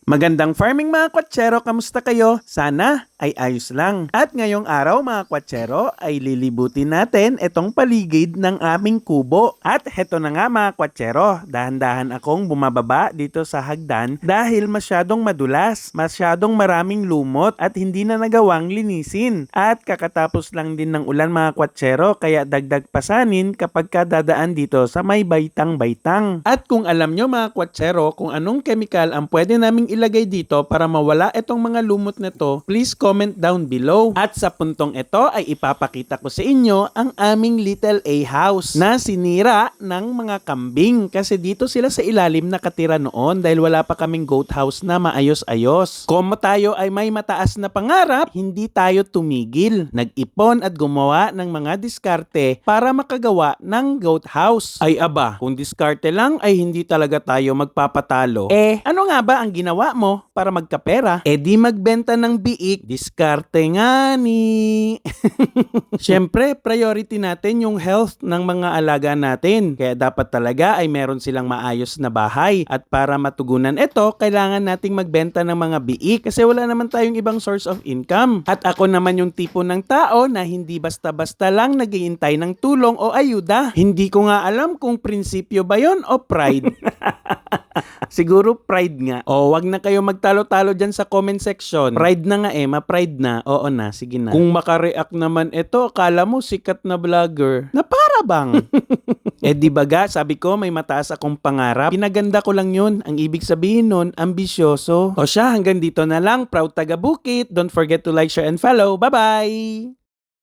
Magandang farming mga kwatsero, kamusta kayo? Sana ay ayos lang. At ngayong araw mga kwatsero ay lilibutin natin itong paligid ng aming kubo. At heto na nga mga kwatsero, dahan-dahan akong bumababa dito sa hagdan dahil masyadong madulas, masyadong maraming lumot at hindi na nagawang linisin. At kakatapos lang din ng ulan mga kwatsero kaya dagdag pasanin kapag dadaan dito sa may baitang-baitang. At kung alam nyo mga kwatsero kung anong chemical ang pwede naming ilagay dito para mawala itong mga lumot na to, please comment down below. At sa puntong ito ay ipapakita ko sa inyo ang aming little A house na sinira ng mga kambing kasi dito sila sa ilalim nakatira noon dahil wala pa kaming goat house na maayos-ayos. Como tayo ay may mataas na pangarap, hindi tayo tumigil. Nag-ipon at gumawa ng mga diskarte para makagawa ng goat house. Ay aba, kung diskarte lang ay hindi talaga tayo magpapatalo. Ano nga ba ang ginawa mo para magkapera? Di magbenta ng biik, diskarte nga ni. Siyempre, priority natin yung health ng mga alaga natin. Kaya dapat talaga ay meron silang maayos na bahay. At para matugunan ito, kailangan nating magbenta ng mga biik kasi wala naman tayong ibang source of income. At ako naman yung tipo ng tao na hindi basta-basta lang naghihintay ng tulong o ayuda. Hindi ko nga alam kung prinsipyo ba yon o pride. Siguro pride nga. O wag na kayo magtalo-talo dyan sa comment section. Pride na nga ma-pride na. Oo na, sige na. Kung makareact naman ito, akala mo sikat na vlogger. Na para bang? Di baga, sabi ko may mataas akong pangarap. Pinaganda ko lang yun. Ang ibig sabihin nun, ambisyoso. O siya, hanggang dito na lang. Proud taga Bukit. Don't forget to like, share, and follow. Bye-bye!